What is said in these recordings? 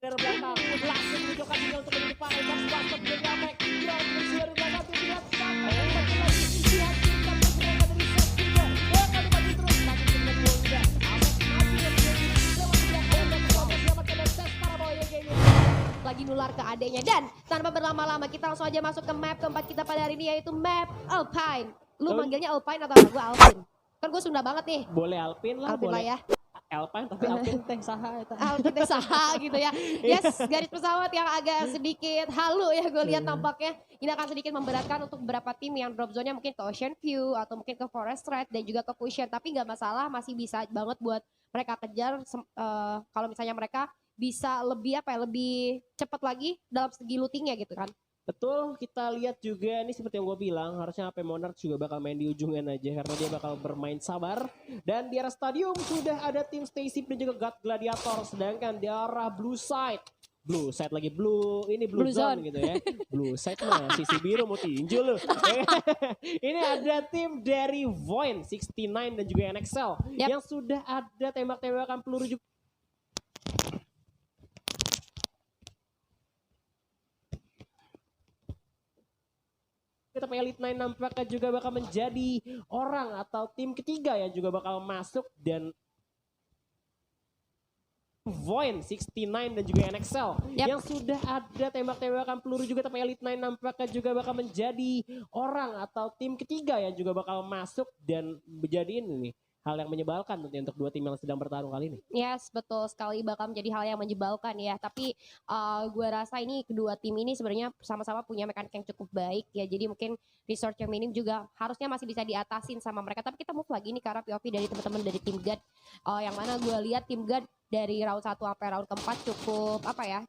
dari belakang langsung menunjukkan sinyal untuk mendepan Box Buster dari Amek ground musuh dari belakang tuh lihat lagi dihancurkan pergerakan dari set juga kali maju terus masih dengan gol juga Amek masih terjadi lewat belakang dan coba selamatkan dari tes Paraboya kayaknya lagi nular ke adeknya dan tanpa berlama-lama kita langsung aja masuk ke map keempat kita pada hari ini yaitu map Alpine. Lu manggilnya Alpine atau gue Alpine? Kan gue Sunda banget nih. boleh Alpine lah Alpine boleh lah ya. Alpine tapi Alpine tank saha eta. Alpine saha gitu ya. Yes, garis pesawat yang agak sedikit halu ya gue lihat tampaknya. Ini akan sedikit memberatkan untuk beberapa tim yang drop zone-nya mungkin ke Ocean View atau mungkin ke Forest Red dan juga ke Fusion. Tapi nggak masalah, masih bisa banget buat mereka kejar kalau misalnya mereka bisa lebih lebih cepat lagi dalam segi lootingnya gitu kan. Betul, kita lihat juga ini seperti yang gue bilang, harusnya AP Monarch juga bakal main di ujungnya aja karena dia bakal bermain sabar. Dan di arah stadium sudah ada tim Stacey dan juga God Gladiator, sedangkan di arah Blue Side lagi blue zone gitu ya. Blue side mah sisi biru mau tinju loh. Ini ada tim dari Void 69 dan juga NXL yang sudah ada tembak-tembakan peluru juga. Tapi Elite Nine nampaknya juga bakal menjadi orang atau tim ketiga yang juga bakal masuk dan Void 69 dan juga NXL yang sudah ada tembak-tembakan peluru juga tapi Elite Nine nampaknya juga bakal menjadi orang atau tim ketiga yang juga bakal masuk dan menjadi ini hal yang menyebalkan tentunya untuk dua tim yang sedang bertarung kali ini. Yes, betul sekali bakal menjadi hal yang menyebalkan ya. Tapi gue rasa ini kedua tim ini sebenarnya sama-sama punya mekanik yang cukup baik ya. Jadi mungkin resource yang minim juga harusnya masih bisa diatasin sama mereka. Tapi kita move lagi nih ke arah POV dari teman-teman dari tim God. Yang mana gue lihat tim God dari round 1 sampai round keempat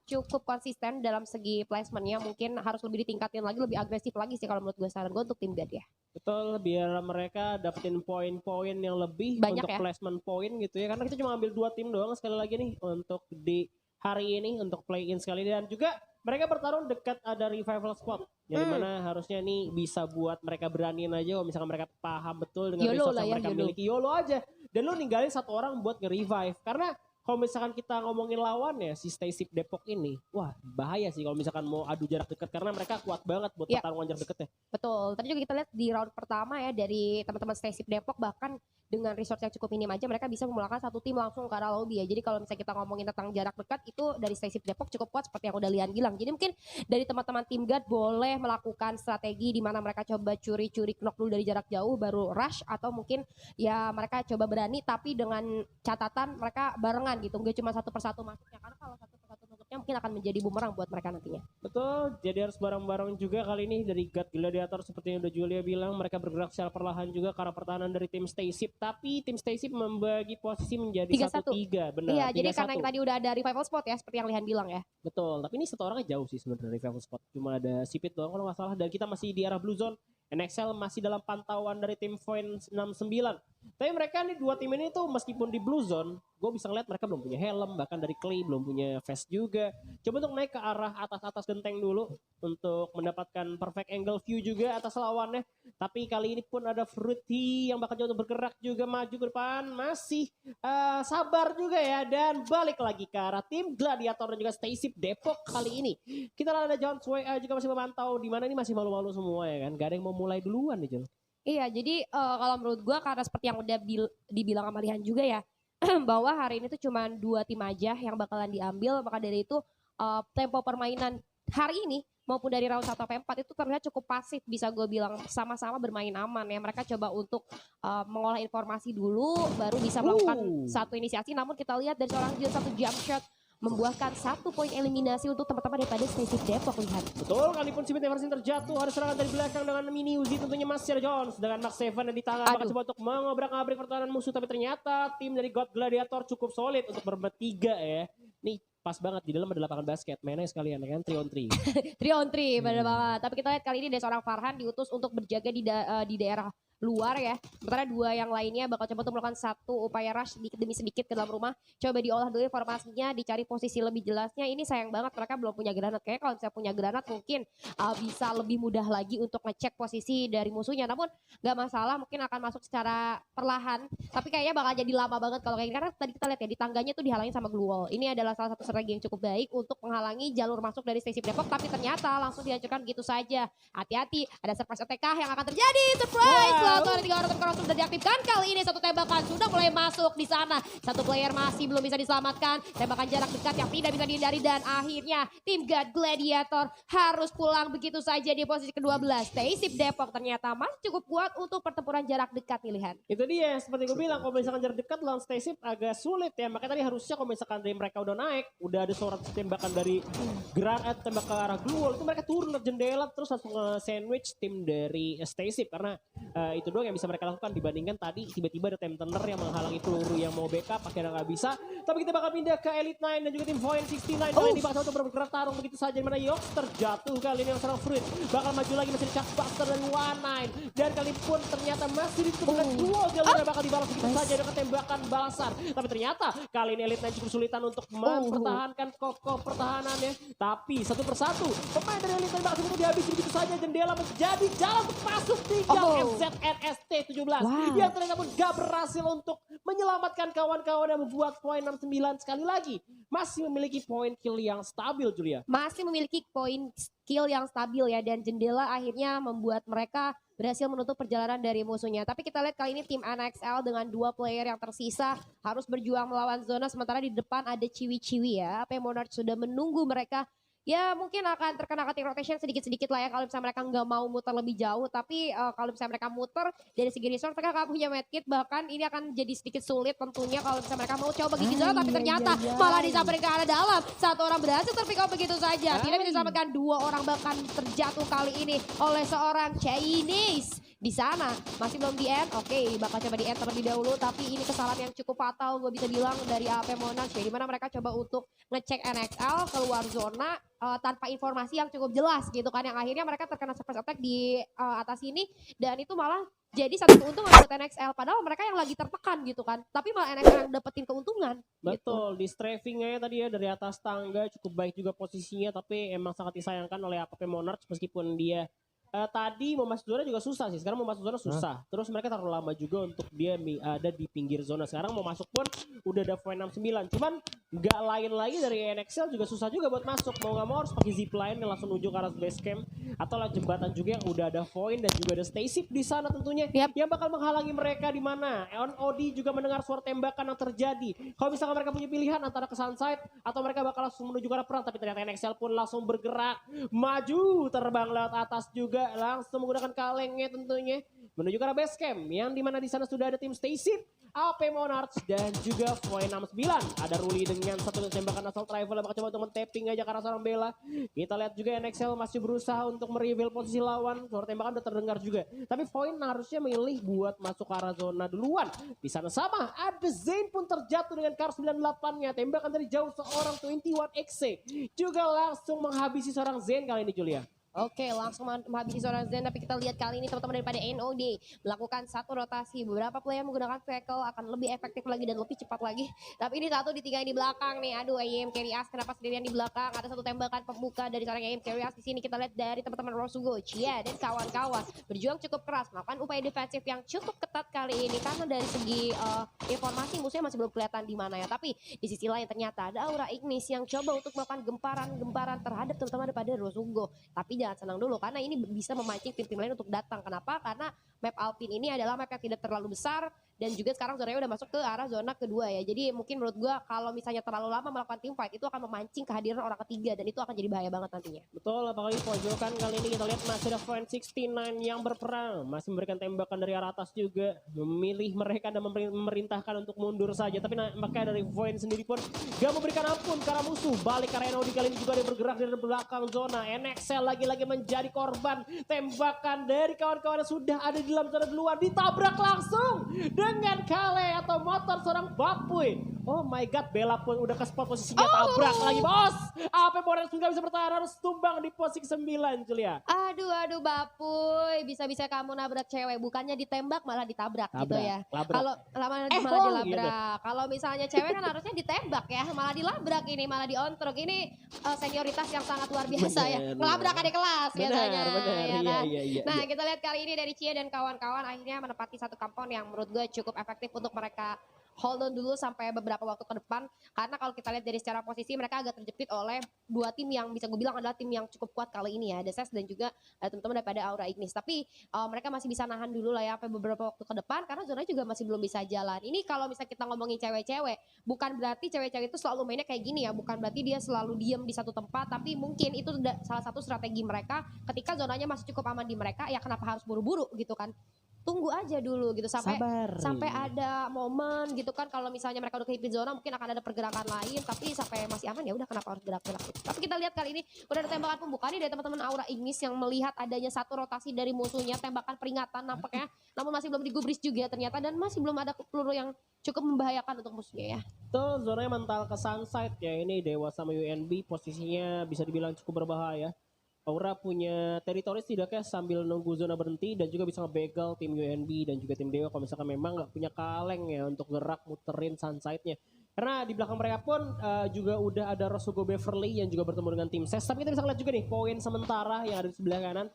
cukup konsisten dalam segi placementnya. Mungkin harus lebih ditingkatin lagi, lebih agresif lagi sih kalau menurut gue, saran gue untuk tim God ya. Betul, biar mereka dapetin poin-poin yang lebih banyak untuk placement poin gitu ya. Karena kita cuma ambil 2 tim doang sekali lagi nih untuk di hari ini untuk play in sekali. Dan juga mereka bertarung dekat ada revival spot. Yang dimana harusnya nih bisa buat mereka beraniin aja kalau misalkan mereka paham betul dengan resource yang mereka miliki. YOLO aja. Dan lu ninggalin 1 orang buat nge-revive. Karena kalau misalkan kita ngomongin lawannya si Stacey Depok ini, wah bahaya sih kalau misalkan mau adu jarak dekat karena mereka kuat banget buat pertarungan jarak dekat ya. Betul. Tadi juga kita lihat di round pertama ya dari teman-teman Stacey Depok bahkan dengan resource yang cukup minim aja mereka bisa memulakan 1 tim langsung ke arah lobby ya. Jadi kalau misalnya kita ngomongin tentang jarak dekat itu dari Stacey Depok cukup kuat seperti yang udah Lian bilang. Jadi mungkin dari teman-teman tim God boleh melakukan strategi di mana mereka coba curi-curi knock dulu dari jarak jauh baru rush atau mungkin ya mereka coba berani tapi dengan catatan mereka barengan gitu, nggak cuma satu persatu masuknya karena kalau satu persatu masuknya mungkin akan menjadi bumerang buat mereka nantinya. Betul, jadi harus bareng-bareng juga kali ini dari God Gladiator seperti yang udah Julia bilang mereka bergerak secara perlahan juga karena pertahanan dari tim Stacey, tapi tim Stacey membagi posisi menjadi 1-3, benar. Iya, jadi karena yang tadi udah ada revival spot ya seperti yang Lihan bilang ya. Betul, tapi ini 1 orangnya jauh sih sebenarnya revival spot, cuma ada Sipit doang kalau nggak salah dan kita masih di arah Blue Zone. NXL masih dalam pantauan dari tim Void 69. Tapi mereka nih 2 tim ini tuh meskipun di Blue Zone, gue bisa ngeliat mereka belum punya helm, bahkan dari Clay belum punya vest juga. Coba untuk naik ke arah atas-atas genteng dulu untuk mendapatkan perfect angle view juga atas lawannya. Tapi kali ini pun ada Fruity yang bakal jauh bergerak juga maju ke depan. Masih sabar juga ya dan balik lagi ke arah tim Gladiator dan juga Stacey Depok kali ini. Kita ada John WA juga masih memantau di mana ini masih malu-malu semua ya kan. Gak ada yang mau mulai duluan nih John. Iya, jadi kalau menurut gue karena seperti yang udah dibilang sama Lihan juga ya, bahwa hari ini tuh cuma 2 tim aja yang bakalan diambil, maka dari itu tempo permainan hari ini maupun dari round 1 sampai 4 itu terlihat cukup pasif, bisa gue bilang sama-sama bermain aman ya. Mereka coba untuk mengolah informasi dulu baru bisa melakukan satu inisiasi, namun kita lihat dari seorang Jill 1 jump shot membuahkan 1 poin eliminasi untuk teman-teman daripada Stacey Depok. Lihat. Betul, kalaupun si Everson terjatuh harus serangan dari belakang dengan mini Uzi tentunya masih ada Jones dengan Max 7 di tangan bakal coba untuk mengobrak-abrik pertahanan musuh tapi ternyata tim dari God Gladiator cukup solid untuk bertiga ya. Nih pas banget di dalam ada lapangan basket mainnya sekalian ya kan 3-on-3. 3-on-3 benar banget. Tapi kita lihat kali ini dari seorang Farhan diutus untuk berjaga di daerah luar ya. Sementara 2 yang lainnya bakal coba untuk melakukan satu upaya rush sedikit demi sedikit ke dalam rumah. Coba diolah dulu informasinya, dicari posisi lebih jelasnya. Ini sayang banget mereka belum punya granat. Kayaknya kalau misalnya punya granat mungkin bisa lebih mudah lagi untuk ngecek posisi dari musuhnya. Namun nggak masalah, mungkin akan masuk secara perlahan. Tapi kayaknya bakal jadi lama banget kalau kayak gini. Karena tadi kita lihat ya di tangganya tuh dihalangin sama glue wall. Ini adalah salah satu strategi yang cukup baik untuk menghalangi jalur masuk dari Stacey Depok. Tapi ternyata langsung dihancurkan begitu saja. Hati-hati, ada surprise OTK yang akan terjadi. Surprise! Langsung ada 3 orang sudah diaktifkan. Kali ini satu tembakan sudah mulai masuk di sana. Satu player masih belum bisa diselamatkan. Tembakan jarak dekat yang tidak bisa dihindari. Dan akhirnya tim God Gladiator harus pulang begitu saja di posisi ke-12. Stacey Depok ternyata masih cukup kuat untuk pertempuran jarak dekat pilihan. Itu dia, seperti gue bilang, kalau misalkan jarak dekat lawan Stacey agak sulit ya. Makanya tadi harusnya kalau misalkan dari mereka udah naik, udah ada suara tembakan dari granat, tembak ke arah glue wall, itu mereka turun dari jendela terus langsung sandwich tim dari Stacey. Karena itu doang yang bisa mereka lakukan dibandingkan tadi tiba-tiba ada Temptener yang menghalangi peluru yang mau backup, akhirnya nggak bisa. Tapi kita bakal pindah ke Elite 9 dan juga tim Void 69. Kali ini bakal untuk bergerak tarung begitu saja, dimana Yox terjatuh kali ini yang serang Fruit. Bakal maju lagi masih Chuck Buster dan One9. Dan kali pun ternyata masih ditemukan duo jalurnya bakal dibalas begitu saja dengan tembakan balasan. Tapi ternyata kali ini Elite 9 cukup kesulitan untuk mempertahankan kokoh pertahanannya. Tapi satu persatu pemain dari Elite 9 bakal cukup dihabisi begitu saja, jendela menjadi jalan untuk masuk tinggal MZNST 17 yang ternyata pun gak berhasil untuk menyelamatkan kawan-kawan dan membuat poin 69 sekali lagi masih memiliki poin kill yang stabil, Julia. Masih memiliki poin kill yang stabil ya, dan jendela akhirnya membuat mereka berhasil menutup perjalanan dari musuhnya. Tapi kita lihat kali ini tim NXL dengan 2 player yang tersisa harus berjuang melawan zona, sementara di depan ada Ciwi-Ciwi ya. AP Monarch sudah menunggu mereka. Ya mungkin akan terkena cutting rotation sedikit-sedikit lah ya kalau misalnya mereka nggak mau muter lebih jauh. Tapi kalau misalnya mereka muter dari segi resource mereka nggak punya medkit. Bahkan ini akan jadi sedikit sulit tentunya kalau misalnya mereka mau coba gigi zona. Tapi ternyata malah disamperin ke arah dalam. 1 orang berhasil terpick up begitu saja. Tidak bisa diselamatkan, 2 orang bahkan terjatuh kali ini oleh seorang Chinese. Di sana masih belum di end. Oke, bakal coba di end terlebih dahulu. Tapi ini kesalahan yang cukup fatal gue bisa bilang dari AP Monarch ya. Dimana mereka coba untuk ngecek NXL keluar zona tanpa informasi yang cukup jelas gitu kan, yang akhirnya mereka terkena surprise attack di atas ini, dan itu malah jadi satu keuntungan buat NXL, padahal mereka yang lagi tertekan gitu kan, tapi malah NXL yang dapetin keuntungan. Betul, gitu. di strafingnya tadi ya dari atas tangga cukup baik juga posisinya, tapi emang sangat disayangkan oleh APP Monarch meskipun dia tadi mau masuk zona juga susah sih. Sekarang mau masuk zona susah. Terus mereka terlalu lama juga untuk dia ada di pinggir zona. Sekarang mau masuk pun udah ada point 69. Cuman nggak lain lagi dari NXL juga susah juga buat masuk. Mau nggak mau harus pakai zipline yang langsung menuju ke arah base camp. Atau lah jembatan juga yang udah ada point dan juga ada Stacey di sana tentunya. Yang bakal menghalangi mereka di mana. OD juga mendengar suara tembakan yang terjadi. Kalau misalkan mereka punya pilihan antara ke Sunside atau mereka bakal langsung menuju ke arah perang. Tapi ternyata NXL pun langsung bergerak. Maju terbang lewat atas juga. Langsung menggunakan kalengnya tentunya menuju ke arah base camp yang dimana di sana sudah ada tim Stacey, AP Monarch dan juga Void 69. Ada Ruli dengan satu tembakan asal travel bakal coba untuk men-tapping aja ke arah seorang Bella. Kita lihat juga NXL masih berusaha untuk mereveal posisi lawan. Suara tembakan udah terdengar juga. Tapi Void harusnya memilih buat masuk ke arah zona duluan. Di sana sama ada Zain pun terjatuh dengan Kar 98-nya. Tembakan dari jauh seorang 21XC juga langsung menghabisi seorang Zain kali ini, Julia. Oke, langsung menghabisi seorang Zen, tapi kita lihat kali ini teman-teman daripada NOD melakukan satu rotasi. Beberapa player menggunakan vehicle akan lebih efektif lagi dan lebih cepat lagi. Tapi ini satu ditinggalin di belakang nih. Aduh, IM Carry Us kenapa sendirian di belakang? Ada satu tembakan pembuka dari seorang IM Carry Us di sini. Kita lihat dari teman-teman Rosugo, Chia dan kawan-kawan berjuang cukup keras, melakukan upaya defensif yang cukup ketat kali ini karena dari segi informasi musuhnya masih belum kelihatan di mana ya. Tapi di sisi lain ternyata ada Aura Ignis yang coba untuk melakukan gemparan-gemparan terhadap terutama daripada Rosugo. Tapi jangan senang dulu karena ini bisa memancing tim-tim lain untuk datang. Kenapa? Karena map Alpine ini adalah map yang tidak terlalu besar dan juga sekarang zonanya udah masuk ke arah zona kedua ya. Jadi mungkin menurut gua kalau misalnya terlalu lama melakukan team fight itu akan memancing kehadiran orang ketiga dan itu akan jadi bahaya banget nantinya. Betul, apalagi pojokan kali ini kita lihat masih ada Point 69 yang berperang, masih memberikan tembakan dari arah atas juga, memilih mereka dan memerintahkan untuk mundur saja. Tapi makanya dari Point sendiri pun gak memberikan ampun karena musuh balik karena NOD kali ini juga dia bergerak dari belakang zona. NXL lagi-lagi menjadi korban tembakan dari kawan-kawan yang sudah ada di dalam zona duluan, ditabrak langsung dengan Kale atau motor seorang Bapuy. Oh my god, Bella pun udah ke spot posisinya tabrak lagi bos. AP Borens nggak bisa bertahan, harus tumbang di posisi 9 Julia. Aduh Bapuy, bisa-bisa kamu nabrak cewek, bukannya ditembak malah ditabrak gitu ya. Labrak. Kalau malah Oh, dilabrak. gitu. Kalau misalnya cewek kan harusnya ditembak ya, malah dilabrak ini, malah diontrok. Ini senioritas yang sangat luar biasa ya. Bener. Ngelabrak adik kelas biasanya. Bener, Ya kan? iya. Nah, kita lihat kali ini dari Cia dan kawan-kawan akhirnya menepati satu kampung yang menurut gue cukup efektif untuk mereka hold on dulu sampai beberapa waktu ke depan, karena kalau kita lihat dari secara posisi mereka agak terjepit oleh dua tim yang bisa gue bilang adalah tim yang cukup kuat kali ini ya, The Ses dan juga teman-teman daripada Aura Ignis. Tapi mereka masih bisa nahan dulu lah ya sampai beberapa waktu ke depan, karena zonanya juga masih belum bisa jalan. Ini kalau misalnya kita ngomongin cewek-cewek, bukan berarti cewek-cewek itu selalu mainnya kayak gini ya, bukan berarti dia selalu diem di satu tempat, tapi mungkin itu salah satu strategi mereka ketika zonanya masih cukup aman di mereka, ya kenapa harus buru-buru gitu kan. Tunggu aja dulu gitu sampai ada momen gitu kan, kalau misalnya mereka udah kehidupan zona mungkin akan ada pergerakan lain, tapi sampai masih aman ya udah kenapa harus gerak-gerak gitu. Tapi kita lihat kali ini udah ada tembakan pembuka nih dari teman-teman Aura Ignis yang melihat adanya satu rotasi dari musuhnya, tembakan peringatan nampaknya, namun masih belum digubris juga ternyata, dan masih belum ada peluru yang cukup membahayakan untuk musuhnya ya. Tuh zonanya mental ke Sunside ya, ini Dewa sama UNB posisinya bisa dibilang cukup berbahaya. Aura punya teritori setidaknya sambil nunggu zona berhenti dan juga bisa ngebegal tim UNB dan juga tim Dewa kalau misalkan memang nggak punya kaleng ya untuk gerak muterin Sunside-nya. Karena di belakang mereka pun juga udah ada Rosugo Beverly yang juga bertemu dengan tim SES. Tapi kita bisa lihat juga nih poin sementara yang ada di sebelah kanan.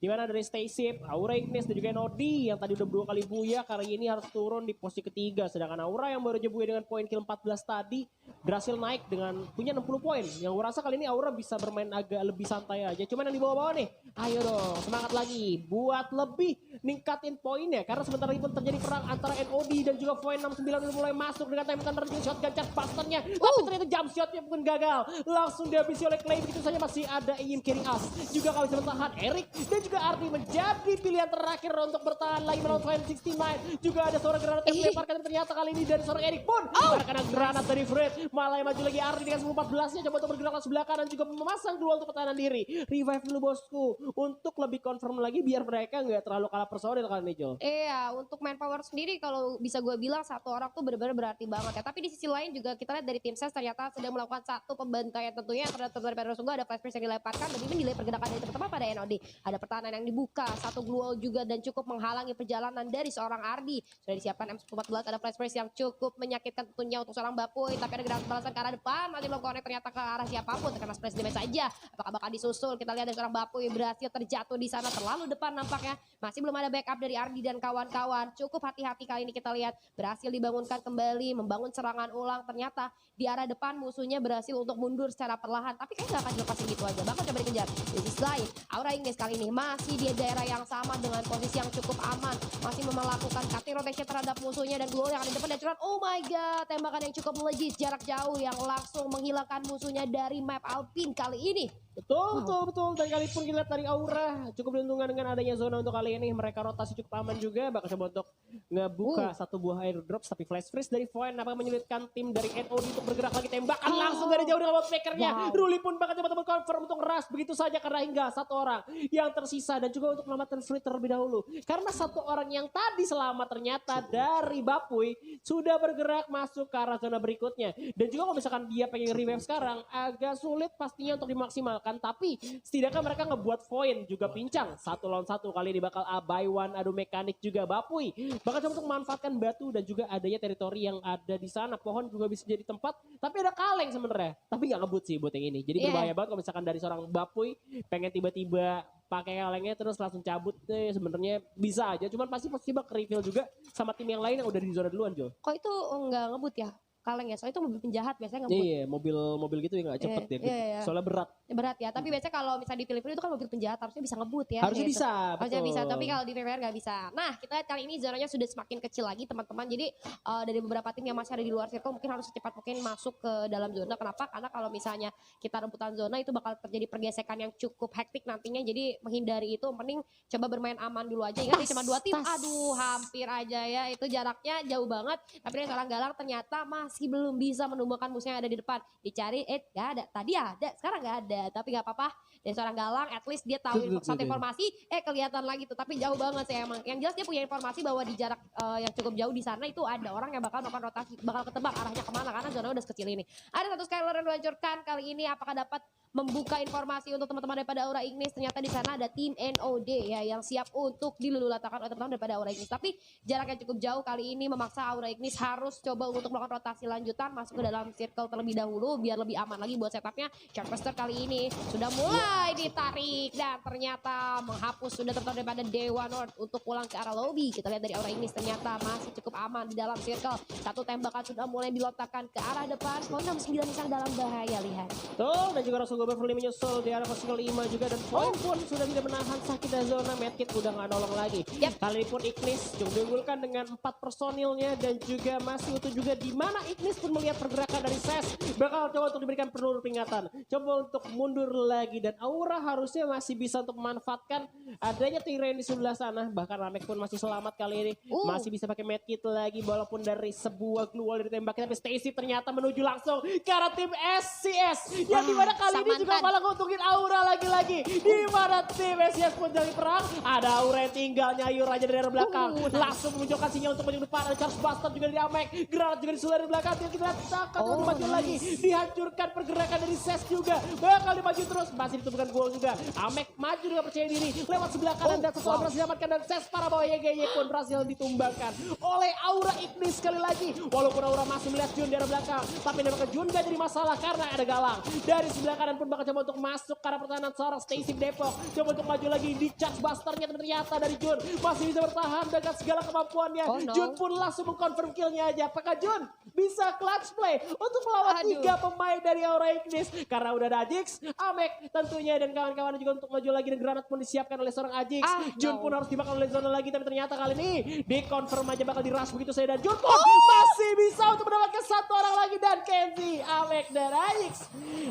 Di mana dari Stacey, Aura Ignis dan juga NOD yang tadi udah 2 kali buya, kali ini harus turun di posisi ketiga. Sedangkan Aura yang baru aja buya dengan poin kill 14 tadi berhasil naik dengan punya 60 poin. Yang gue rasa kali ini Aura bisa bermain agak lebih santai aja. Cuman yang di bawah-bawah nih, ayo dong semangat lagi buat lebih ningkatin poinnya. Karena sebentar lagi pun terjadi perang antara NOD dan juga Void 69 udah mulai masuk dengan tembakan terjun shotgun cat busternya. Tapi ternyata jump shotnya pun gagal. Langsung dihabisi oleh Clay. Begitu saja masih ada Ian Carry Us. Juga kalau bisa bertahan Eric dan juga Ardi menjadi pilihan terakhir untuk bertahan lagi melawan Void 69. Juga ada seorang granat yang dilemparkan ternyata kali ini dari seorang Eric pun. Karena granat dari Fred. Malah yang maju lagi Ardi dengan 14-nya coba untuk bergerak ke sebelah kanan juga memasang dua untuk pertahanan diri. Revive dulu bosku untuk lebih confirm lagi biar mereka nggak terlalu kalah personil kali ini Jo. Iya, untuk manpower sendiri kalau bisa gue bilang satu orang tuh benar-benar berarti banget ya. Tapi di sisi lain juga kita lihat dari tim SES ternyata sedang melakukan satu pembantaian tentunya terhadap dari Rosugo, ada flash yang dilemparkan dan ini delay pergerakan dari teman-teman pada NOD. Ada pertahanan yang dibuka, satu glue juga dan cukup menghalangi perjalanan dari seorang Ardi. Sudah disiapkan M14, ada flash yang cukup menyakitkan tentunya untuk seorang Bapuy, tapi ada gerakan balasan ke arah depan, nanti melakukannya ternyata ke arah siapapun, karena splash damage saja. Apakah bakal disusul? Kita lihat dari seorang Bapuy berhasil terjatuh di sana terlalu depan nampaknya. Masih belum ada backup dari Ardi dan kawan-kawan. Cukup hati-hati kali ini kita lihat berhasil dibangunkan kembali, membangun serangan ulang. Ternyata di arah depan musuhnya berhasil untuk mundur secara perlahan, tapi kayaknya gak akan dilepasin gitu aja, bahkan coba dikejar. Di sisi lain, Aura Ignis kali ini masih di daerah yang sama dengan posisi yang cukup aman, masih melakukan cutting rotation terhadap musuhnya dan Glow yang ada di depan dan curhat. Oh my god, tembakan yang cukup melejit jarak jauh yang langsung menghilangkan musuhnya dari map Alpine kali ini. Betul. Dan kali pun kita lihat dari Aura cukup diuntungkan dengan adanya zona untuk kali ini. Mereka rotasi cukup aman juga. Bakal coba untuk ngebuka satu buah airdrop. Tapi flash freeze dari Void apakah menyulitkan tim dari NOD untuk bergerak lagi. Tembakan langsung dari jauh dengan wallpacker-nya. Ruli pun bakal coba confirm untuk rush. Begitu saja karena hingga satu orang yang tersisa. Dan juga untuk menyelamatkan Fleet terlebih dahulu. Karena satu orang yang tadi selamat ternyata dari Bapuy sudah bergerak masuk ke arah zona berikutnya. Dan juga kalau misalkan dia pengen revive sekarang agak sulit pastinya untuk dimaksimalkan. Tapi setidaknya mereka ngebuat Void juga pincang. 1-1 kali ini bakal by one, adu mekanik juga Bapuy. Bakal coba untuk memanfaatkan batu dan juga adanya teritori yang ada di sana. Pohon juga bisa jadi tempat. Tapi ada kaleng sebenarnya. Tapi nggak ngebut sih buat yang ini. Jadi berbahaya banget kalau misalkan dari seorang Bapuy pengen tiba-tiba pakai kalengnya terus langsung cabut sebenarnya bisa aja. Cuman pasti bakal reveal juga sama tim yang lain yang udah di zona duluan Jo. Kok itu nggak ngebut ya? Kaleng ya, soalnya itu mobil penjahat biasanya ngebut. Iya, mobil gitu ya nggak cepet deh. Iya. Soalnya berat Ya, tapi biasanya kalau misalnya di Filipina itu kan mobil penjahat harusnya bisa ngebut ya. harusnya gitu. bisa, Harusnya bisa, tapi kalau di VVR nggak bisa. Nah, kita lihat kali ini zonanya sudah semakin kecil lagi teman-teman. Jadi dari beberapa tim yang masih ada di luar circle mungkin harus secepat mungkin masuk ke dalam zona. Kenapa? Karena kalau misalnya kita rebutan zona itu bakal terjadi pergesekan yang cukup hektik nantinya. Jadi menghindari itu mending coba bermain aman dulu aja. Ingat cuma 2 tim. Aduh, hampir aja ya. Itu jaraknya jauh banget. Tapi dari seorang Galang ternyata masih masih belum bisa menumbuhkan musuh yang ada di depan. Dicari, gak ada. Tadi ada, sekarang gak ada. Tapi gak apa-apa. Dari seorang Galang, at least dia tahu satu informasi, kelihatan lagi tuh. Tapi jauh banget sih emang. Yang jelas dia punya informasi bahwa di jarak yang cukup jauh di sana itu ada orang yang bakal melakukan rotasi, bakal ketebak arahnya kemana karena zona udah sekecil ini. Ada satu Skylar yang diluncurkan kali ini, apakah dapat membuka informasi untuk teman-teman daripada Aura Ignis. Ternyata di sana ada tim NOD ya yang siap untuk dilulatakan oleh teman-teman daripada Aura Ignis. Tapi jaraknya cukup jauh kali ini memaksa Aura Ignis harus coba untuk melakukan rotasi lanjutan masuk ke dalam circle terlebih dahulu biar lebih aman lagi buat setupnya. Chartbuster kali ini sudah mulai ditarik dan ternyata menghapus sudah teman-teman daripada Dewa North untuk pulang ke arah lobby. Kita lihat dari Aura Ignis ternyata masih cukup aman di dalam circle. Satu tembakan sudah mulai dilontarkan ke arah depan. Kok 69 di sana dalam bahaya, lihat. Tuh, dan juga Rasul Gober Furli menyusul di arah posisi 5 juga dan poin pun sudah tidak menahan sakit dari zona. Medkit udah gak nolong lagi. Kali ini pun Ignis juga diunggulkan dengan 4 personilnya dan juga masih utuh juga di mana Ignis pun melihat pergerakan dari Ses. Bakal coba untuk diberikan peluru peringatan. Coba untuk mundur lagi dan Aura harusnya masih bisa untuk memanfaatkan adanya Tyrion di sebelah sana. Bahkan Ramek pun masih selamat kali ini. Masih bisa pakai medkit lagi walaupun dari sebuah glue wall ditembaknya. Tapi Stacy ternyata menuju langsung ke arah tim SCS. Yang dimana kali ini juga malah nguntungin Aura lagi-lagi. Dimana tim SCS pun jadi perang. Ada Aura yang tinggal nyayur aja dari arah belakang. Langsung menunjukkan sinyal untuk maju depan. Ada Charles Buster juga dari Amek. Granat juga disusul dari belakang. Kita lihat takkan maju lagi. Dihancurkan pergerakan dari Ses juga. Bakal dimaju terus. Masih ditemukan gol juga. Amek maju dengan percaya diri. Lewat sebelah kanan dan setelah berhasil diamankan. Dan Ses para bawah YGY pun berhasil ditumbangkan oleh Aura Ignis sekali lagi. Walaupun Aura masih melihat Jun di arah belakang. Tapi memang Jun gak jadi masalah karena ada Galang. Dari sebelah kanan pun bakal coba untuk masuk ke arah pertahanan seorang Stacy Depok. Coba untuk maju lagi di charge busternya ternyata dari Jun. Masih bisa bertahan dengan segala kemampuannya. Jun pun langsung mengkonfirm killnya aja. Apakah Jun bisa clutch play untuk melawan 3 pemain dari Aura Ignis? Karena udah ada Ajix, Amek tentunya dan kawan-kawan juga untuk maju lagi dan granat pun disiapkan oleh seorang Ajix. Jun pun harus dimakan oleh zona lagi tapi ternyata kali ini dikonfirm aja bakal dirush begitu saja dan Jun pun masih bisa untuk mendapatkan 1 orang lagi dan Kenzie, Amek dan Ajix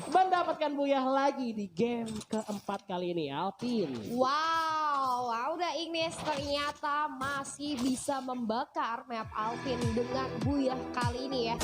mendapatkan buyah lagi di game keempat kali ini. Alpin. Wow, Aura Ignis ternyata masih bisa membakar map Alpin dengan buyah kali ini ya.